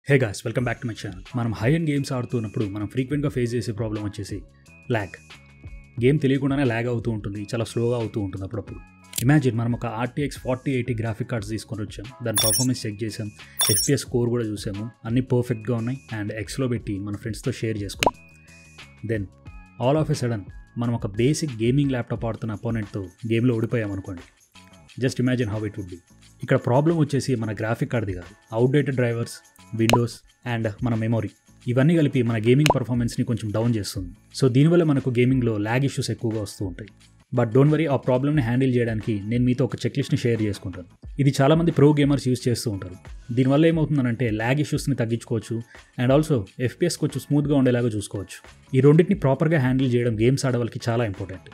Hey guys, welcome back to my channel. మనం high and games ఆడుతున్నప్పుడు మనం ఫ్రీక్వెంట్గా ఫేస్ చేసే ప్రాబ్లం వచ్చేసి ల్యాగ్. గేమ్ తెలియకుండానే ల్యాగ్ అవుతూ ఉంటుంది, చాలా స్లోగా అవుతూ ఉంటుంది అప్పుడప్పుడు. ఇమాజిన్ మనం ఒక RTX 4080 గ్రాఫిక్ కార్డ్స్ తీసుకొని వచ్చాం, దాని పర్ఫార్మెన్స్ చెక్ చేసాం, FPS స్కోర్ కూడా చూసాము, అన్నీ పర్ఫెక్ట్గా ఉన్నాయి అండ్ ఎక్స్లో పెట్టి మన ఫ్రెండ్స్తో షేర్ చేసుకున్నాం. Then all of a sudden మనం ఒక బేసిక్ గేమింగ్ ల్యాప్టాప్ ఆడుతున్న అపోనెంట్తో గేమ్లో ఓడిపోయామనుకోండి. Just imagine how it would be. ఇక్కడ ప్రాబ్లం వచ్చేసి మన గ్రాఫిక్ కార్డ్ది కాదు, అవుట్డేటెడ్ డ్రైవర్స్, విండోస్ అండ్ మన మెమొరీ, ఇవన్నీ కలిపి మన గేమింగ్ పర్ఫార్మెన్స్ని కొంచెం డౌన్ చేస్తుంది. సో దీనివల్ల మనకు గేమింగ్లో ల్యాగ్ ఇష్యూస్ ఎక్కువగా వస్తూ ఉంటాయి. బట్ డోంట్ వరీ, ఆ ప్రాబ్లమ్ని హ్యాండిల్ చేయడానికి నేను మీతో ఒక చెక్లిస్ట్ని షేర్ చేసుకుంటాను. ఇది చాలామంది ప్రో గేమర్స్ యూస్ చేస్తూ ఉంటారు. దీనివల్ల ఏమవుతుందంటే ల్యాగ్ ఇష్యూస్ని తగ్గించుకోవచ్చు అండ్ ఆల్సో FPS కొంచెం స్మూత్గా ఉండేలాగా చూసుకోవచ్చు. ఈ రెండింటిని ప్రాపర్గా హ్యాండిల్ చేయడం గేమ్స్ ఆడే వాళ్ళకి చాలా important.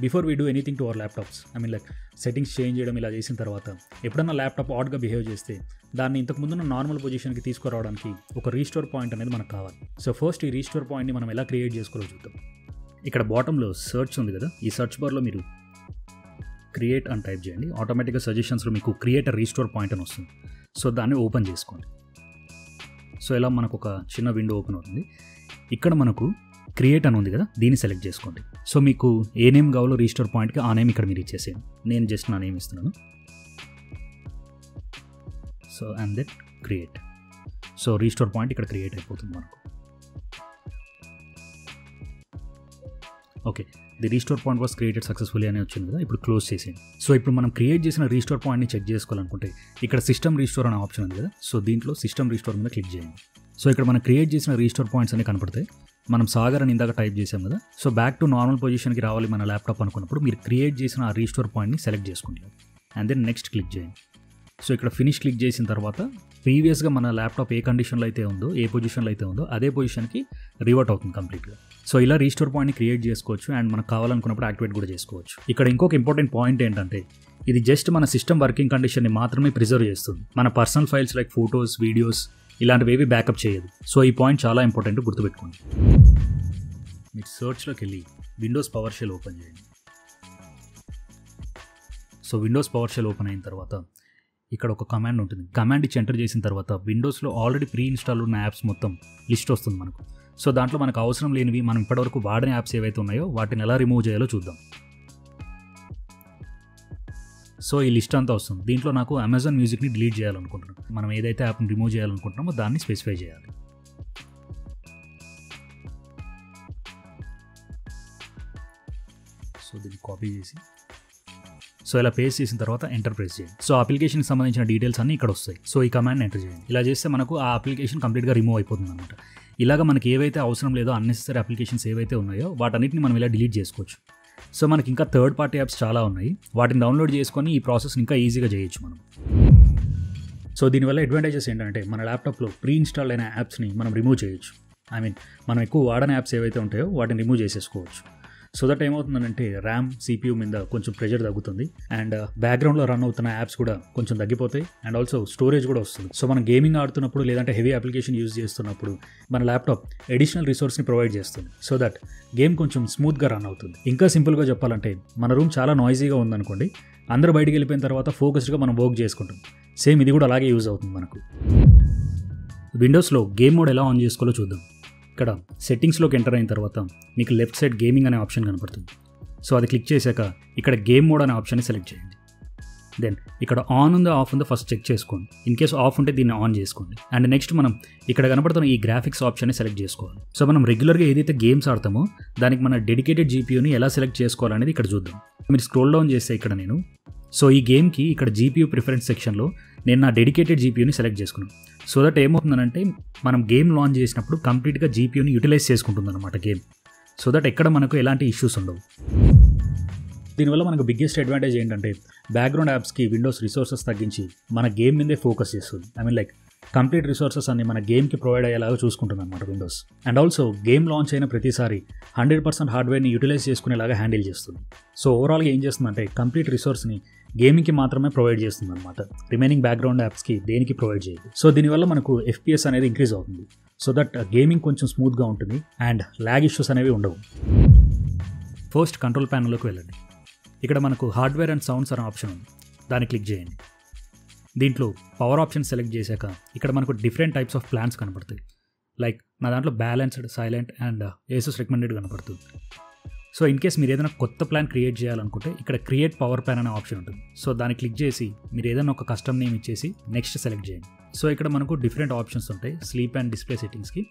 Before we do anything to our laptops, like settings change చేయడం ఇలా చేసిన తర్వాత ఎప్పుడన్నా ల్యాప్టాప్ ఆడ్గా బిహేవ్ చేస్తే దాన్ని ఇంతకుముందున్న నార్మల్ పొజిషన్కి తీసుకురావడానికి ఒక రీస్టోర్ పాయింట్ అనేది మనకు కావాలి. సో ఫస్ట్ ఈ రీస్టోర్ పాయింట్ని మనం ఎలా క్రియేట్ చేసుకోవాలో చూద్దాం. ఇక్కడ బాటంలో సెర్చ్ ఉంది కదా, ఈ సెర్చ్ బార్లో మీరు క్రియేట్ అని టైప్ చేయండి. ఆటోమేటిక్గా సజెషన్స్లో మీకు క్రియేట్ అ రీస్టోర్ పాయింట్ అని వస్తుంది. సో దాన్ని ఓపెన్ చేసుకోండి. సో ఇలా మనకు ఒక చిన్న విండో ఓపెన్ అవుతుంది. ఇక్కడ మనకు క్రియేట్ అని ఉంది కదా, దీన్ని సెలెక్ట్ చేసుకోండి. సో మీకు ఏ నేమ్ కావాలో రీస్టోర్ పాయింట్కి ఆ నేమ్ ఇక్కడ మీరు ఇచ్చేసేయండి. నేను జస్ట్ నా నేమ్ ఇస్తున్నాను. So and then create. So restore point ఇక్కడ క్రియేట్ అయిపోతుంది మనకు. Okay, the restore point was created successfully అని వచ్చింది కదా, ఇప్పుడు క్లోజ్ చేసేయండి. సో ఇప్పుడు మనం క్రియేట్ చేసిన రీస్టోర్ పాయింట్ని చెక్ చేసుకోవాలనుకుంటే ఇక్కడ సిస్టమ్ రీస్టోర్ అనే ఆప్షన్ ఉంది కదా, సో దీంట్లో సిస్టమ్ రీస్టోర్ మీద క్లిక్ చేయండి. సో ఇక్కడ మనం క్రియేట్ చేసిన రీస్టోర్ పాయింట్స్ అన్ని కనపడతాయి. మనం సాగర్ అని ఇందాక టైప్ చేసాం కదా, సో బ్యాక్ టు నార్మల్ పొజిషన్కి రావాలి మన ల్యాప్టాప్ అనుకున్నప్పుడు మీరు క్రియేట్ చేసిన ఆ రీస్టోర్ పాయింట్ని సెలెక్ట్ చేసుకుంటారు అండ్ దెన్ నెక్స్ట్ క్లిక్ చేయండి. సో ఇక్కడ ఫినిష్ క్లిక్ చేసిన తర్వాత ప్రీవియస్గా మన ల్యాప్టాప్ ఏ కండిషన్లో అయితే ఉందో, ఏ పొజిషన్లో అయితే ఉందో అదే పొజిషన్కి రివర్ట్ అవుతుంది కంప్లీట్గా. సో ఇలా రీస్టోర్ పాయింట్ని క్రియేట్ చేసుకోవచ్చు అండ్ మనకు కావాలనుకున్నప్పుడు యాక్టివేట్ కూడా చేసుకోవచ్చు. ఇక్కడ ఇంకొక ఇంపార్టెంట్ పాయింట్ ఏంటంటే ఇది జస్ట్ మన సిస్టమ్ వర్కింగ్ కండిషన్ని మాత్రమే ప్రిజర్వ్ చేస్తుంది. మన personal files like photos, videos ఇలాంటివి ఏవి బ్యాకప్ చేయదు. సో ఈ పాయింట్ చాలా ఇంపార్టెంట్, గుర్తుపెట్టుకోండి. మీరు సర్చ్లోకి వెళ్ళి విండోస్ పవర్ షెల్ ఓపెన్ చేయండి. So Windows PowerShell open అయిన తర్వాత ఇక్కడ ఒక కమాండ్ ఉంటుంది. కమాండ్ ఇచ్చి ఎంటర్ చేసిన తర్వాత విండోస్లో ఆల్రెడీ ప్రీ ఇన్స్టాల్ ఉన్న యాప్స్ మొత్తం లిస్ట్ వస్తుంది మనకు. సో దాంట్లో మనకు అవసరం లేనివి, మనం ఇప్పటివరకు వాడిన యాప్స్ ఏవైతే ఉన్నాయో వాటిని ఎలా రిమూవ్ చేయాలో చూద్దాం. సో ఈ లిస్ట్ అంతా వస్తుంది. దీంట్లో నాకు అమెజాన్ మ్యూజిక్ని డిలీట్ చేయాలనుకుంటున్నాను. మనం ఏదైతే యాప్ని రిమూవ్ చేయాలనుకుంటున్నామో దాన్ని స్పెసిఫై చేయాలి. సో దీన్ని కాపీ చేసి సో ఇలా పేస్ట్ చేసిన తర్వాత ఎంటర్ ప్రెస్ చేయండి. సో అప్లికేషన్కి సంబంధించిన డీటెయిల్స్ అన్నీ ఇక్కడ వస్తాయి. సో ఈ కమాండ్ని ఎంటర్ చేయండి. ఇలా చేస్తే మనకు ఆ అప్లికేషన్ కంప్లీట్గా రిమూవ్ అయిపోతుంది అనమాట. ఇలాగ మనకి ఏవైతే అవసరం లేదో అన్నెసెసరీ అప్లికేషన్స్ ఏవైతే ఉన్నాయో వాటన్నిటిని మనం ఇలా డిలీట్ చేసుకోవచ్చు. సో మనకి ఇంకా థర్డ్ పార్టీ యాప్స్ చాలా ఉన్నాయి, వాటిని డౌన్లోడ్ చేసుకొని ఈ ప్రాసెస్ ఇంకా ఈజీగా చేయొచ్చు మనం. సో దీనివల్ల అడ్వాంటేజెస్ ఏంటంటే మన ల్యాప్టాప్లో ప్రీ ఇన్స్టాల్ అయిన యాప్స్ని మనం రిమూవ్ చేయొచ్చు. మనం ఎక్కువ వాడని యాప్స్ ఏవైతే ఉంటాయో వాటిని రిమూవ్ చేసేసుకోవచ్చు. సో దట్ ఏమవుతుందంటే ర్యామ్, CPU మీద కొంచెం ప్రెషర్ తగ్గుతుంది అండ్ బ్యాక్గ్రౌండ్లో రన్ అవుతున్న యాప్స్ కూడా కొంచెం తగ్గిపోతాయి అండ్ ఆల్సో స్టోరేజ్ కూడా వస్తుంది. సో మనం గేమింగ్ ఆడుతున్నప్పుడు లేదంటే హెవీ అప్లికేషన్ యూజ్ చేస్తున్నప్పుడు మన ల్యాప్టాప్ అడిషనల్ రిసోర్స్ని ప్రొవైడ్ చేస్తుంది. సో దట్ గేమ్ కొంచెం స్మూత్గా రన్ అవుతుంది. ఇంకా సింపుల్గా చెప్పాలంటే మన రూమ్ చాలా నాయిజీగా ఉందనుకోండి, అందరూ బయటికి వెళ్ళిపోయిన తర్వాత ఫోకస్డ్గా మనం వర్క్ చేసుకుంటాం. సేమ్ ఇది కూడా అలాగే యూజ్ అవుతుంది మనకు. విండోస్లో గేమ్ మోడ్ ఎలా ఆన్ చేసుకోవాలో చూద్దాం. ఇక్కడ సెట్టింగ్స్లోకి ఎంటర్ అయిన తర్వాత మీకు లెఫ్ట్ సైడ్ గేమింగ్ అనే ఆప్షన్ కనపడుతుంది. సో అది క్లిక్ చేశాక ఇక్కడ గేమ్ మోడ్ అనే ఆప్షన్ని సెలెక్ట్ చేయండి. దెన్ ఇక్కడ ఆన్ ఉందో ఆఫ్ ఉందో ఫస్ట్ చెక్ చేసుకోండి. ఇన్ కేసు ఆఫ్ ఉంటే దీన్ని ఆన్ చేసుకోండి. అండ్ నెక్స్ట్ మనం ఇక్కడ కనపడుతున్న ఈ గ్రాఫిక్స్ ఆప్షన్ని సెలెక్ట్ చేసుకోవాలి. సో మనం రెగ్యులర్గా ఏదైతే గేమ్స్ ఆడతామో దానికి మన డెడికేటెడ్ GPUని ఎలా సెలెక్ట్ చేసుకోవాలనేది ఇక్కడ చూద్దాం. మీరు స్క్రోల్ డౌన్ చేస్తే ఇక్కడ సో ఈ గేమ్కి ఇక్కడ GPU ప్రిఫరెన్స్ సెక్షన్లో నేను నా డెడికేటెడ్ GPUని సెలెక్ట్ చేసుకున్నాను. సో దట్ ఏమవుతుందంటే మనం గేమ్ లాంచ్ చేసినప్పుడు కంప్లీట్గా GPUని యూటిలైజ్ చేసుకుంటుంది అనమాట గేమ్. సో దట్ ఎక్కడ మనకు ఎలాంటి ఇష్యూస్ ఉండవు. దీనివల్ల మనకు బిగ్గెస్ట్ అడ్వాంటేజ్ ఏంటంటే బ్యాక్గ్రౌండ్ యాప్స్కి విండోస్ రిసోర్సెస్ తగ్గించి మన గేమ్ మీదే ఫోకస్ చేస్తుంది. లైక్ కంప్లీట్ రిసోర్సెస్ అన్ని మన గేమ్కి ప్రొవైడ్ అయ్యేలాగా చూసుకుంటుంది అనమాట Windows. And also game launch అయిన ప్రతిసారి 100% హార్డ్వేర్ని యూటిలైజ్ చేసుకునేలాగా హ్యాండిల్ చేస్తుంది. సో ఓవరాల్గా ఏం చేస్తుందంటే కంప్లీట్ రిసోర్స్ని గేమింగ్కి మాత్రమే ప్రొవైడ్ చేస్తుంది అనమాట. రిమైనింగ్ బ్యాక్గ్రౌండ్ యాప్స్కి దేనికి ప్రొవైడ్ చేయదు. సో దీనివల్ల మనకు FPS అనేది ఇంక్రీజ్ అవుతుంది. సో దట్ గేమింగ్ కొంచెం స్మూత్గా ఉంటుంది అండ్ ల్యాగ్ ఇష్యూస్ అనేవి ఉండవు. ఫస్ట్ కంట్రోల్ ప్యానల్లోకి వెళ్ళండి. ఇక్కడ మనకు హార్డ్వేర్ అండ్ సౌండ్స్ అనే ఆప్షన్ ఉంది, దాన్ని క్లిక్ చేయండి. దీంట్లో పవర్ ఆప్షన్ సెలెక్ట్ చేశాక ఇక్కడ మనకు డిఫరెంట్ టైప్స్ ఆఫ్ ప్లాన్స్ కనపడతాయి. లైక్ నా దాంట్లో balanced, silent and Asus recommended కనపడుతుంది. సో ఇన్ కేస్ మీరు ఏదైనా కొత్త ప్లాన్ క్రియేట్ చేయాలనుకుంటే ఇక్కడ క్రియేట్ పవర్ ప్లాన్ అనే ఆప్షన్ ఉంటుంది. సో దాన్ని క్లిక్ చేసి మీరు ఏదైనా ఒక కస్టమ్ నేమ్ ఇచ్చేసి నెక్స్ట్ సెలెక్ట్ చేయండి. సో ఇక్కడ మనకు డిఫరెంట్ ఆప్షన్స్ ఉంటాయి స్లీప్ అండ్ డిస్ప్లే సెట్టింగ్స్కి.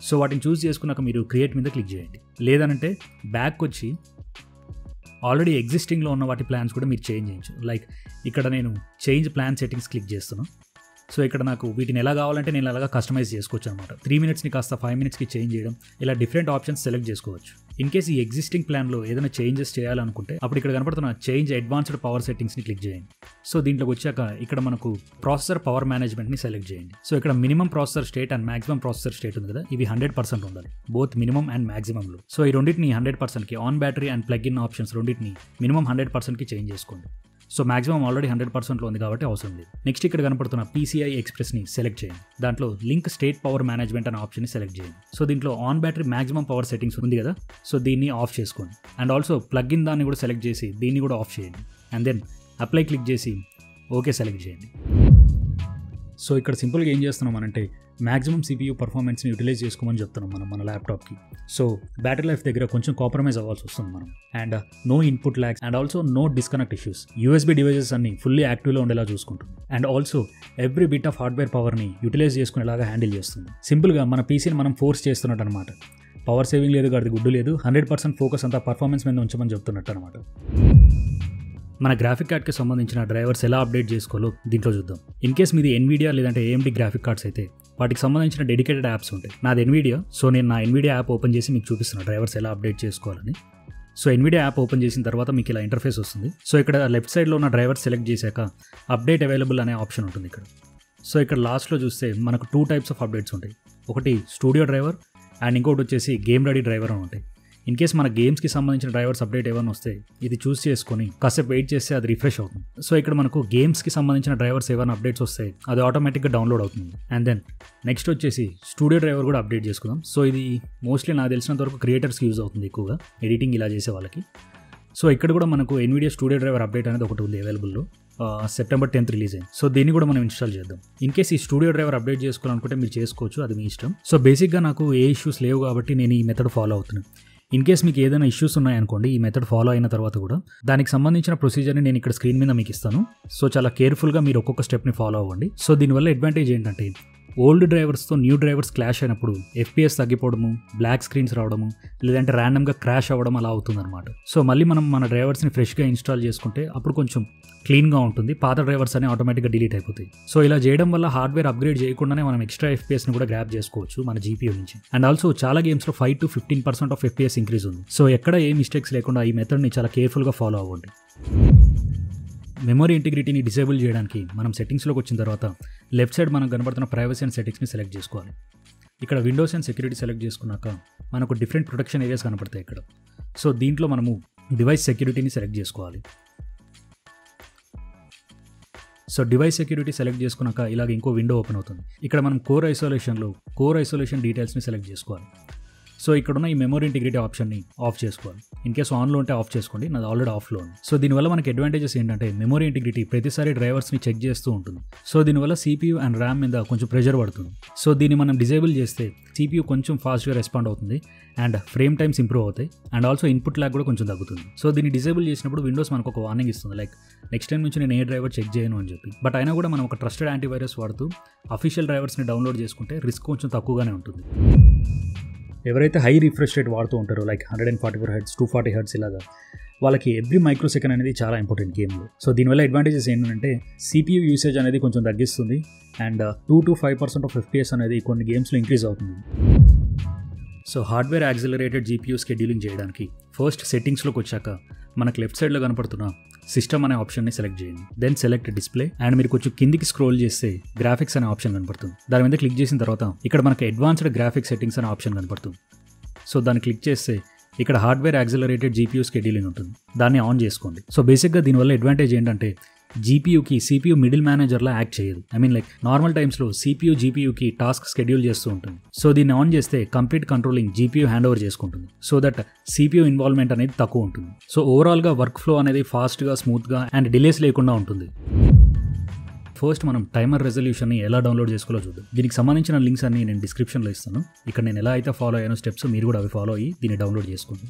సో వాటిని చూస్ చేసుకున్నాక మీరు క్రియేట్ మీద క్లిక్ చేయండి. లేదనంటే బ్యాక్ వచ్చి ఆల్రెడీ ఎగ్జిస్టింగ్లో ఉన్న వాటి ప్లాన్స్ కూడా మీరు చేంజ్ చేయొచ్చు. లైక్ ఇక్కడ నేను చేంజ్ ప్లాన్ సెట్టింగ్స్ క్లిక్ చేస్తున్నాను. సో ఇక్కడ నాకు వీటిని ఎలా కావాలంటే నేను అలాగా కస్టమైజ్ చేసుకోవచ్చు అనమాట. 3 minutesని కాస్త 5 minutesకి చేంజ్ చేయడం, ఇలా డిఫరెంట్ ఆప్షన్స్ సెలెక్ట్ చేసుకోవచ్చు. ఇన్ కేస్ ఈ ఎగ్జిస్టింగ్ ప్లాన్లో ఏదైనా చేంజెస్ చేయాలనుకుంటే అప్పుడు ఇక్కడ కనపడుతున్న చేంజ్ అడ్వాన్స్డ్ పవర్ సెట్టింగ్స్ని క్లిక్ చేయండి. సో దీంట్లోకి వచ్చాక ఇక్కడ మనకు ప్రాసెసర్ పవర్ మేనేజ్మెంట్ని సెలెక్ట్ చేయండి. సో ఇక్కడ minimum processor state and maximum processor state ఉంది కదా, ఇవి 100% ఉండాలి, బోత్ మినిమం అండ్ మాక్సిమంలో. సో ఈ రెండింటిని 100%కి, on battery and plug in options రెండింటిని మినిమం 100%కి చేంజ్ చేసుకోండి. సో మాక్సిమం ఆల్రెడీ 100%లో ఉంది కాబట్టి అవసరం లేదు. నెక్స్ట్ ఇక్కడ కనపడుతున్న PCI Expressని సెలెక్ట్ చేయండి. దాంట్లో లింక్ స్టేట్ పవర్ మేనేజ్మెంట్ అనే ఆప్షన్ని సెలెక్ట్ చేయండి. సో దీంట్లో on battery maximum power settings ఉంది కదా, సో దీన్ని ఆఫ్ చేసుకోండి. అండ్ ఆల్సో ప్లగ్ ఇన్ దాన్ని కూడా సెలెక్ట్ చేసి దీన్ని కూడా ఆఫ్ చేయండి. అండ్ దెన్ అప్లై క్లిక్ చేసి ఓకే సెలెక్ట్ చేయండి. సో ఇక్కడ సింపుల్గా ఏం చేస్తున్నాం అంటే మ్యాక్సిమం CPU పర్ఫార్మెన్స్ని యూటిలైజ్ చేసుకోమని చెప్తున్నాం మనం మన ల్యాప్టాప్కి. సో బ్యాటరీ లైఫ్ దగ్గర కొంచెం కాంప్రమైజ్ అవ్వాల్సి వస్తుంది మనం. And no input lags and also no disconnect issues. USB devices అన్ని ఫుల్లీ యాక్టివ్లో ఉండేలా చూసుకుంటుంది. And also every bit of hardware పవర్ని యూటిలైజ్ చేసుకునేలాగా హ్యాండిల్ చేస్తుంది. సింపుల్గా మన PCని మనం ఫోర్స్ చేస్తున్నట్టు అనమాట. పవర్ సేవింగ్ లేదు, గడిది గుడ్డు లేదు, 100% ఫోకస్ అంతా పర్ఫార్మెన్స్ మీద ఉంచమని చెప్తున్నట్టు అనమాట. మన గ్రాఫిక్ కార్డ్కి సంబంధించిన డ్రైవర్స్ ఎలా అప్డేట్ చేసుకోవాలో దీంట్లో చూద్దాం. ఇన్ కేస్ మీది NVIDIA లేదంటే AMD గ్రాఫిక్ కార్డ్స్ అయితే వాటికి సంబంధించిన డెడికేటెడ్ యాప్స్ ఉంటాయి. నాది NVIDIA, సో నేను నా NVIDIA యాప్ ఓపెన్ చేసి మీకు చూపిస్తున్నాను డ్రైవర్స్ ఎలా అప్డేట్ చేసుకోవాలని. సో NVIDIA యాప్ ఓపెన్ చేసిన తర్వాత మీకు ఇలా ఇంటర్ఫేస్ వస్తుంది. సో ఇక్కడ లెఫ్ట్ సైడ్లో ఉన్న డ్రైవర్ సెలెక్ట్ చేశాక అప్డేట్ అవైలబుల్ అనే ఆప్షన్ ఉంటుంది ఇక్కడ. సో ఇక్కడ లాస్ట్లో చూస్తే మనకు 2 types ఆఫ్ అప్డేట్స్ ఉంటాయి. ఒకటి స్టూడియో డ్రైవర్ అండ్ ఇంకోటి వచ్చేసి గేమ్ రెడీ డ్రైవర్ అని ఉంటాయి. ఇన్ కేస్ మన గేమ్స్కి సంబంధించిన డ్రైవర్స్ అప్డేట్ ఏమైనా వస్తే ఇది చూస్ చేసుకొని కాసేపు వెయిట్ చేస్తే అది రిఫ్రెష్ అవుతుంది. సో ఇక్కడ మనకు గేమ్స్కి సంబంధించిన డ్రైవర్స్ ఏమైనా అప్డేట్స్ వస్తాయి అది ఆటోమేటిక్గా డౌన్లోడ్ అవుతుంది. అండ్ దెన్ నెక్స్ట్ వచ్చేసి స్టూడియో డ్రైవర్ కూడా అప్డేట్ చేసుకుందాం. సో ఇది మోస్ట్లీ నాకు తెలిసినంత వరకు క్రియేటర్స్కి యూజ్ అవుతుంది ఎక్కువగా, ఎడిటింగ్ ఇలా చేసే వాళ్ళకి. సో ఇక్కడ కూడా మనకు NVIDIA స్టూడియో డ్రైవర్ అప్డేట్ అనేది ఒకటి ఉంది అవైలబుల్లో, September 10th రిలీజ్ అయింది. సో దీన్ని కూడా మనం ఇన్స్టాల్ చేద్దాం. ఇన్ కేస్ ఈ స్టూడియో డ్రైవర్ అప్డేట్ చేసుకోవాలనుకుంటే మీరు చేసుకోవచ్చు, అది మీ ఇష్టం. సో బేసిక్గా నాకు ఏ ఇష్యూస్ లేవు కాబట్టి నేను ఈ మెథడ్ ఫాలో అవుతున్నాను. ఇన్ కేస్ మీకు ఏదైనా ఇష్యూస్ ఉన్నాయనుకోండి ఈ మెథడ్ ఫాలో అయిన తర్వాత కూడా దానికి సంబంధించిన ప్రొసీజర్ని నేను ఇక్కడ స్క్రీన్ మీద మీకు ఇస్తాను. సో చాలా కేర్ఫుల్గా మీరు ఒక్కొక్క స్టెప్ని ఫాలో అవ్వండి. సో దీనివల్ల అడ్వాంటేజ్ ఏంటంటే ఓల్డ్ డ్రైవర్స్తో న్యూ డ్రైవర్స్ క్లాష్ అయినప్పుడు FPS తగ్గిపోవడము, బ్లాక్ స్క్రీన్స్ రావడము, లేదంటే ర్యాండమ్గా క్రాష్ అవ్వడం అలా అవుతుందన్నమాట. సో మళ్ళీ మనం మన డ్రైవర్స్ని ఫ్రెష్గా ఇన్స్టాల్ చేసుకుంటే అప్పుడు కొంచెం క్లీన్గా ఉంటుంది, పాత డ్రైవర్స్ అని ఆటోమేటిక్గా డిలీట్ అయిపోతాయి. సో ఇలా చేయడం వల్ల హార్డ్వేర్ అప్గ్రేడ్ చేయకుండానే మనం ఎక్స్ట్రా FPSని కూడా గ్రాప్ చేసుకోవచ్చు మన GPU నుంచి. అండ్ ఆల్సో చాలా గేమ్స్లో 5 to 15% ఆఫ్ FPS ఇంక్రీజ్ ఉంది. సో ఎక్కడ ఏ మిస్టేక్స్ లేకుండా ఈ మెథడ్ని చాలా కేర్ఫుల్గా ఫాలో అవ్వండి. మెమరీ ఇంటిగ్రిటీని డిసేబుల్ చేయడానికి మనం సెట్టింగ్స్లోకి వచ్చిన తర్వాత లెఫ్ట్ సైడ్ మనకు కనబడుతున్న ప్రైవసీ అండ్ సెట్టింగ్స్ని సెలెక్ట్ చేసుకోవాలి. ఇక్కడ విండోస్ అండ్ సెక్యూరిటీ సెలెక్ట్ చేసుకున్నాక మనకు డిఫరెంట్ ప్రొటెక్షన్ ఏరియాస్ కనపడతాయి ఇక్కడ. సో దీంట్లో మనము డివైస్ సెక్యూరిటీని సెలెక్ట్ చేసుకోవాలి. సో డివైస్ సెక్యూరిటీ సెలెక్ట్ చేసుకున్నాక ఇలాగ ఇంకో విండో ఓపెన్ అవుతుంది. ఇక్కడ మనం కోర్ ఐసోలేషన్ డీటెయిల్స్ని సెలెక్ట్ చేసుకోవాలి. సో ఇక్కడ ఉన్న ఈ మెమరీ ఇంటిగ్రిటీ ఆప్షన్ని ఆఫ్ చేసుకోవాలి. ఇన్ కేసు ఆన్లో ఉంటే ఆఫ్ చేసుకోండి, నాది ఆల్రెడీ ఆఫ్లో ఉంది. సో దీనివల్ల మనకి అడ్వాంటేజెస్ ఏంటంటే మెమరీ ఇంటిగ్రిటీ ప్రతిసారి డ్రైవర్స్ని చెక్ చేస్తూ ఉంటుంది. సో దీనివల్ల CPU అండ్ RAM మీద కొంచెం ప్రెషర్ పడుతుంది. సో దీన్ని మనం డిజేబుల్ చేస్తే CPU కొంచెం ఫాస్ట్గా రెస్పాండ్ అవుతుంది అండ్ ఫ్రేమ్ టైమ్స్ ఇంప్రూవ్ అవుతాయి అండ్ ఆల్సో ఇన్పుట్ ల్యాగ్ కూడా కొంచెం తగ్గుతుంది. సో దీన్ని డిజేబుల్ చేసినప్పుడు విండోస్ మనకు ఒక వార్నింగ్ ఇస్తుంది, లైక్ నెక్స్ట్ టైం నుంచి నేను ఏ డ్రైవర్ చెక్ చేయను అని చెప్పి. బట్ అయినా కూడా మనం ఒక ట్రస్టెడ్ యాంటీవైరస్ వాడుతూ అఫీషియల్ డ్రైవర్స్ని డౌన్లోడ్ చేసుకుంటే రిస్క్ కొంచెం తక్కువగానే ఉంటుంది. ఎవరైతే హై రిఫ్రెష్ రేట్ వాడుతూ ఉంటారో లైక్ 144 Hz 240 Hz ఇలాగా వాళ్ళకి ఎవ్రీ మైక్రో సెకండ్ అనేది చాలా ఇంపార్టెంట్ గేమ్లో. సో దీనివల్ల అడ్వాంటేజెస్ ఏంటంటే CPU యూసేజ్ అనేది కొంచెం తగ్గిస్తుంది అండ్ 2 to 5% ఆఫ్ FPS అనేది కొన్ని గేమ్స్లో ఇంక్రీజ్ అవుతుంది. So hardware accelerated GPU scheduling చేయడానికి ఫస్ట్ సెట్టింగ్స్లోకి వచ్చాక మనకు లెఫ్ట్ సైడ్లో కనపడుతున్న సిస్టమ్ అనే ఆప్షన్ని సెలెక్ట్ చేయండి. దెన్ సెలెక్ట్ డిస్ప్లే అండ్ మీరు కొంచెం కిందికి స్క్రోల్ చేస్తే గ్రాఫిక్స్ అనే ఆప్షన్ కనపడుతుంది. దాని మీద క్లిక్ చేసిన తర్వాత ఇక్కడ మనకి అడ్వాన్స్డ్ గ్రాఫిక్స్ సెట్టింగ్స్ అనే ఆప్షన్ కనపడుతుంది. సో దాన్ని క్లిక్ చేస్తే ఇక్కడ హార్డ్వేర్ యాక్సిలరేటెడ్ జీపీయూ షెడ్యూలింగ్ ఉంటుంది, దాన్ని ఆన్ చేసుకోండి. సో బేసిక్గా దీనివల్ల అడ్వాంటేజ్ ఏంటంటే జీపీయూకి సిపియూ మిడిల్ మేనేజర్లా యాక్ట్ చేయదు. నార్మల్ టైమ్స్లో సిపియూ జీపీయూకి టాస్క్ షెడ్యూల్ చేస్తూ ఉంటుంది. సో దీన్ని ఆన్ చేస్తే complete controlling GPU hand over చేసుకుంటుంది. సో దట్ సిపియూ ఇన్వాల్వ్మెంట్ అనేది తక్కువ ఉంటుంది. సో ఓవరాల్గా వర్క్ ఫ్లో అనేది ఫాస్ట్గా, స్మూత్గా అండ్ డిలేస్ లేకుండా ఉంటుంది. ఫస్ట్ మనం టైమర్ రెజల్యూషన్ని ఎలా డౌన్లోడ్ చేసుకోవాలో చూద్దాం. దీనికి సంబంధించిన లింక్స్ అన్ని నేను డిస్క్రిప్షన్లో ఇస్తాను. ఇక్కడ నేను ఎలా అయితే ఫాలో అయ్యానో స్టెప్స్, మీరు కూడా అవి ఫాలో అయ్యి దీన్ని డౌన్లోడ్ చేసుకోండి.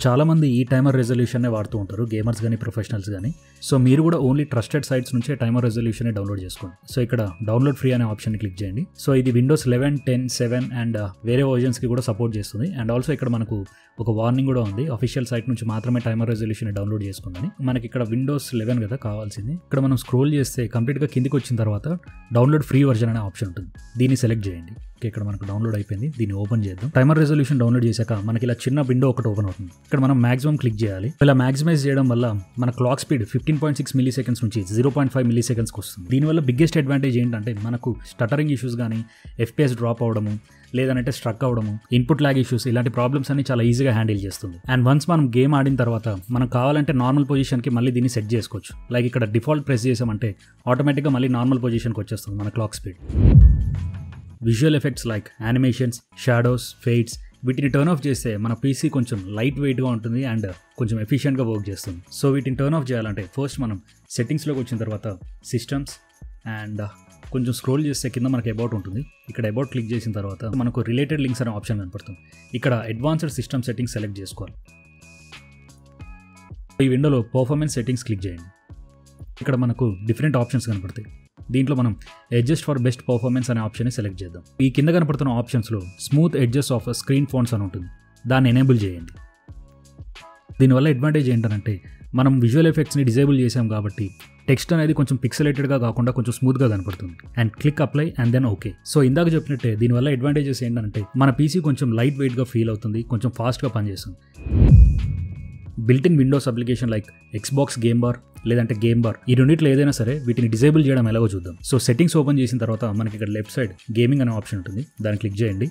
చాలామంది ఈ టైమర్ రెజల్యూషన్నే వాడుతూ ఉంటారు, గేమర్స్ కానీ ప్రొఫెషనల్స్ కానీ. సో మీరు కూడా ఓన్లీ ట్రస్టెడ్ సైట్స్ నుంచే టైమర్ రెజల్యూషన్ని డౌన్లోడ్ చేసుకోండి. సో ఇక్కడ డౌన్లోడ్ ఫ్రీ అనే ఆప్షన్ని క్లిక్ చేయండి. సో ఇది విండోస్ 11, 10, 7 అండ్ వేరే వర్జన్స్కి కూడా సపోర్ట్ చేస్తుంది. అండ్ ఆల్సో ఇక్కడ మనకు ఒక వార్నింగ్ కూడా ఉంది, అఫీషియల్ సైట్ నుంచి మాత్రమే టైమర్ రెజల్యూషన్ని డౌన్లోడ్ చేసుకోండి. మనకి ఇక్కడ విండోస్ 11 కదా కావాల్సింది. ఇక్కడ మనం స్క్రోల్ చేస్తే కంప్లీట్గా కిందికి వచ్చిన తర్వాత డౌన్లోడ్ ఫ్రీ వర్జన్ అనే ఆప్షన్ ఉంటుంది, దీన్ని సెలెక్ట్ చేయండి. ఇక్కడ మనకు డౌన్లోడ్ అయిపోయింది, దీన్ని ఓపెన్ చేద్దాం. టైమర్ రెజల్యూషన్ డౌన్లోడ్ చేశాక మనకి ఇలా చిన్న విండో ఒకటి ఓపెన్ అవుతుంది. ఇక్కడ మనం మాక్సిమం క్లిక్ చేయాలి. ఇలా మాక్సిమైజ్ చేయడం వల్ల మన క్లాక్ స్పీడ్ 15.6 మిల్లీ సెకండ్స్ నుంచి 0.5 మిల్లీ సెకండ్స్కి వస్తుంది. దీనివల్ల బిగ్గెస్ట్ అడ్వాంటేజ్ ఏంటంటే మనకు స్టటరింగ్ ఇష్యూస్ కానీ, FPS డ్రాప్ అవడము, లేదంటే స్ట్రక్ అవడము, ఇన్పుట్ ల్యాగ్ ఇష్యూస్, ఇలాంటి ప్రాబ్లమ్స్ అన్ని చాలా ఈజీగా హ్యాండిల్ చేస్తుంది. అండ్ వన్స్ మనం గేమ్ ఆడిన తర్వాత మనం కావాలంటే నార్మల్ పొజిషన్కి మళ్ళీ దీన్ని సెట్ చేసుకోవచ్చు. లైక్ ఇక్కడ డిఫాల్ట్ ప్రెస్ చేసామంటే ఆటోమేటిక్గా మళ్ళీ నార్మల్ పొజిషన్కి వచ్చేస్తుంది మన clock speed. Visual effects like animations, shadows, fades, వీటిని టర్న్ ఆఫ్ చేస్తే మన పీసీ కొంచెం లైట్ వెయిట్గా ఉంటుంది అండ్ కొంచెం ఎఫిషియెంట్గా వర్క్ చేస్తుంది. సో వీటిని టర్న్ ఆఫ్ చేయాలంటే ఫస్ట్ మనం సెట్టింగ్స్లోకి వచ్చిన తర్వాత సిస్టమ్స్ అండ్ కొంచెం స్క్రోల్ చేస్తే కింద మనకి అబౌట్ ఉంటుంది. ఇక్కడ అబౌట్ క్లిక్ చేసిన తర్వాత మనకు రిలేటెడ్ లింక్స్ అనే ఆప్షన్ కనపడుతుంది. ఇక్కడ అడ్వాన్స్డ్ సిస్టమ్ సెట్టింగ్స్ సెలెక్ట్ చేసుకోవాలి. ఈ విండోలో పర్ఫార్మెన్స్ సెట్టింగ్స్ క్లిక్ చేయండి. ఇక్కడ మనకు డిఫరెంట్ ఆప్షన్స్ కనపడతాయి. దీంట్లో మనం అడ్జస్ట్ ఫర్ బెస్ట్ పర్ఫార్మెన్స్ అనే ఆప్షన్ని సెలెక్ట్ చేద్దాం. ఈ కింద కనపడుతున్న ఆప్షన్స్లో smooth adjust off screen fonts అని ఉంటుంది, దాన్ని ఎనేబుల్ చేయండి. దీనివల్ల అడ్వాంటేజ్ ఏంటంటే మనం విజువల్ ఎఫెక్ట్స్ని డిజేబుల్ చేసాం కాబట్టి టెక్స్ట్ అనేది కొంచెం పిక్సలేటెడ్గా కాకుండా కొంచెం స్మూత్గా కనపడుతుంది. And click apply and then okay. So ఇందాక చెప్పినట్టే దీనివల్ల అడ్వాంటేజెస్ ఏంటంటే మన పీసీ కొంచెం లైట్ వెయిట్గా ఫీల్ అవుతుంది, కొంచెం ఫాస్ట్గా పనిచేస్తుంది. Built in Windows application like Xbox game bar లేదంటే గేమ్ బార్, ఈ రెండిట్లో ఏదైనా సరే వీటిని డిజేబుల్ చేయడం ఎలాగో చూద్దాం. సో సెట్టింగ్స్ ఓపెన్ చేసిన తర్వాత మనకి ఇక్కడ లెఫ్ట్ సైడ్ గేమింగ్ అనే ఆప్షన్ ఉంటుంది, దాన్ని క్లిక్ చేయండి.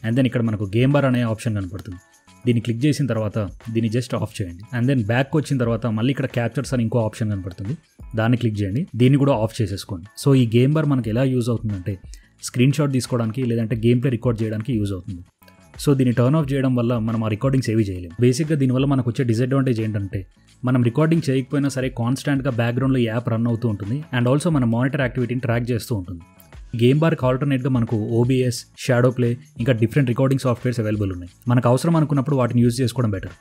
అండ్ దెన్ ఇక్కడ మనకు గేమ్ బార్ అనే ఆప్షన్ కనపడుతుంది, దీన్ని క్లిక్ చేసిన తర్వాత దీన్ని జస్ట్ ఆఫ్ చేయండి. అండ్ దెన్ బ్యాక్ వచ్చిన తర్వాత మళ్ళీ ఇక్కడ క్యాప్చర్స్ అని ఇంకో ఆప్షన్ కనపడుతుంది, దాన్ని క్లిక్ చేయండి. దీన్ని కూడా ఆఫ్ చేసేసుకోండి. సో ఈ గేమ్ బార్ మనకి ఎలా యూజ్ అవుతుందంటే స్క్రీన్ షాట్ తీసుకోవడానికి లేదంటే గేమ్ ప్లే రికార్డ్ చేయడానికి యూజ్ అవుతుంది. సో దీన్ని టర్న్ ఆఫ్ చేయడం వల్ల మనం ఆ రికార్డింగ్స్ ఏవి చేయలేము. బేసిక్గా దీనివల్ల మనకు వచ్చే డిసడ్వాంటేజ్ ఏంటంటే మనం రికార్డింగ్ చేయకపోయినా సరే కాన్స్టాంట్గా బ్యాక్గ్రౌండ్లో ఈ యాప్ రన్ అవుతూ ఉంటుంది అండ్ ఆల్సో మన మానిటర్ యాక్టివిటీని ట్రాక్ చేస్తూ ఉంటుంది. గేమ్ బార్కి ఆల్టర్నేట్గా మనకు OBS, షాడో ప్లే ఇంకా డిఫరెంట్ రికార్డింగ్ సాఫ్ట్వేర్స్ అవైలబుల్ ఉన్నాయి. మనకు అవసరం అనుకున్నప్పుడు వాటిని యూజ్ చేసుకోవడం బెటర్.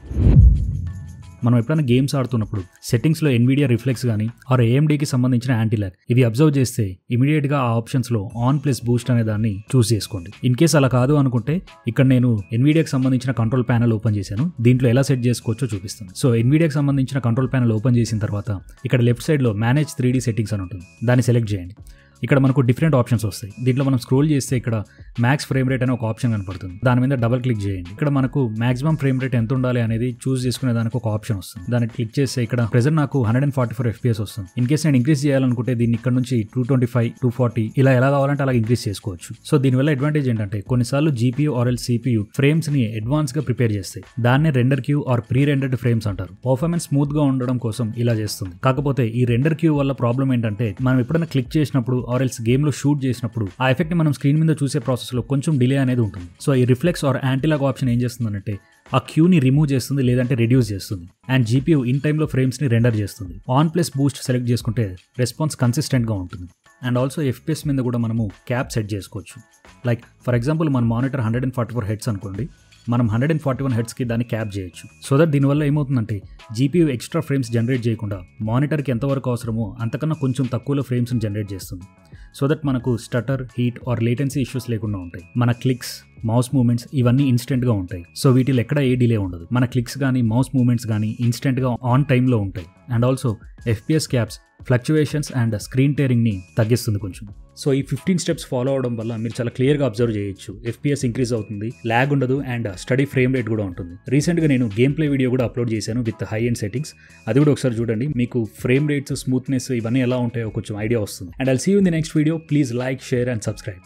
మనం ఎప్పుడైనా గేమ్స్ ఆడుతున్నప్పుడు సెట్టింగ్స్లో ఎన్విడియా రిఫ్లెక్స్ కానీ ఆర్ AMDకి సంబంధించిన యాంటీలాగ్ ఇవి అబ్జర్వ్ చేస్తే ఇమీడియట్గా ఆ ఆప్షన్స్లో ఆన్ ప్లస్ బూస్ట్ అనే దాన్ని చూస్ చేసుకోండి. ఇన్ కేస్ అలా కాదు అనుకుంటే ఇక్కడ నేను ఎన్విడియాకి సంబంధించిన కంట్రోల్ ప్యానల్ ఓపెన్ చేశాను, దీంట్లో ఎలా సెట్ చేసుకోవచ్చో చూపిస్తాను. సో ఎన్విడియాకి సంబంధించిన కంట్రోల్ ప్యానల్ ఓపెన్ చేసిన తర్వాత ఇక్కడ లెఫ్ట్ సైడ్లో మేనేజ్ 3D సెట్టింగ్స్ అని ఉంటుంది, దాన్ని సెలెక్ట్ చేయండి. ఇక్కడ మనకు డిఫరెంట్ ఆప్షన్స్ వస్తాయి. దీంట్లో మనం స్క్రోల్ చేస్తే ఇక్కడ మ్యాక్స్ ఫ్రేమ్ రేట్ అనే ఒక ఆప్షన్ కనపడుతుంది, దాని మీద డబుల్ క్లిక్ చేయండి. ఇక్కడ మనకు మాక్సిమం ఫ్రేమ్ రేట్ ఎంత ఉండాలి అనేది చూస్ చేసుకునే దానికి ఒక ఆప్షన్ వస్తుంది, దాన్ని క్లిక్ చేస్తే ఇక్కడ ప్రెజెంట్ నాకు 144 FPS వస్తుంది. ఇన్ కేస్ నేను ఇంక్రీజ్ చేయాలనుకుంటే దీన్ని ఇక్కడ నుంచి 225, 240 ఇలా ఎలా కావాలంటే అలా ఇంక్రీజ్ చేసుకోవచ్చు. సో దీనివల్ల అడ్వాంటేజ్ ఏంటంటే కొన్నిసార్లు GPU ఆర్ CPU ఫ్రేమ్స్ ని అడ్వాన్స్ గా ప్రిపేర్ చేస్తాయి, దాన్నే render queue or pre rendered frames అంటారు. పర్ఫార్మెన్స్ స్మూత్ గా ఉండడం కోసం ఇలా చేస్తుంది. కాకపోతే ఈ రెండర్ క్యూ వల్ల ప్రాబ్లం ఏంటంటే మనం ఎప్పుడైనా క్లిక్ చేసినప్పుడు ఆర్ ఎల్స్ గేమ్ లో షూట్ చేసినప్పుడు ఆ ఎఫెక్ట్ ని మనం స్క్రీన్ మీద చూసే ప్రాసెస్ లో కొంచెం డిలే అనేది ఉంటుంది. సో ఈ రిఫ్లెక్స్ ఆర్ యాంటీలాగ్ ఆప్షన్ ఏం చేస్తుందంటే ఆ క్యూని రిమూవ్ చేస్తుంది లేదంటే రెడ్యూస్ చేస్తుంది అండ్ GPU ఇన్ టైంలో ఫ్రేమ్స్ని రెండర్ చేస్తుంది. ఆన్ ప్లస్ బూస్ట్ సెలెక్ట్ చేసుకుంటే రెస్పాన్స్ కన్సిస్టెంట్గా ఉంటుంది. అండ్ ఆల్సో FPS మీద కూడా మనము క్యాప్ సెట్ చేసుకోవచ్చు. లైక్ ఫర్ ఎగ్జాంపుల్ మన మానిటర్ 144 Hz అనుకోండి, మనం 141 Hzకి దాన్ని క్యాప్ చేయొచ్చు. సో దట్ దీనివల్ల ఏమవుతుందంటే GPU ఎక్స్ట్రా ఫ్రేమ్స్ జనరేట్ చేయకుండా మానిటర్కి ఎంతవరకు అవసరమో అంతకన్నా కొంచెం తక్కువలో ఫ్రేమ్స్ని జనరేట్ చేస్తుంది. సో దట్ మనకు stutter, heat are latency issues లేకుండా ఉంటాయి. మన క్లిక్స్, మౌస్ మూవ్మెంట్స్ ఇవన్నీ ఇన్స్టెంట్గా ఉంటాయి. సో వీటిలో ఎక్కడ ఏ డిలే ఉండదు. మన క్లిక్స్ కానీ మౌస్ మూవ్మెంట్స్ కానీ ఇన్స్టెంట్గా ఆన్ టైంలో ఉంటాయి. And also FPS caps fluctuations and screen టేరింగ్ని తగ్గిస్తుంది కొంచెం. సో ఈ 15 స్టెప్స్ ఫాలో అవడం వల్ల మీరు చాలా క్లియర్గా అబ్జర్వ్ చేయొచ్చు. FPS ఇంక్రీజ్ అవుతుంది, ల్యాగ్ ఉండదు అండ్ స్టడీ ఫ్రేమ్ రేట్ కూడా ఉంటుంది. రీసెంట్గా నేను గేమ్ ప్లే వీడియో కూడా అప్లోడ్ చేశాను విత్ హై ఎండ్ సెట్టింగ్స్, అది కూడా ఒకసారి చూడండి. మీకు ఫ్రేమ్ రేట్స్, స్మూత్నెస్ ఇవన్నీ ఎలా ఉంటాయో కొంచెం ఐడియా వస్తుంది. And I'll see you in the next video. Please like, share and subscribe.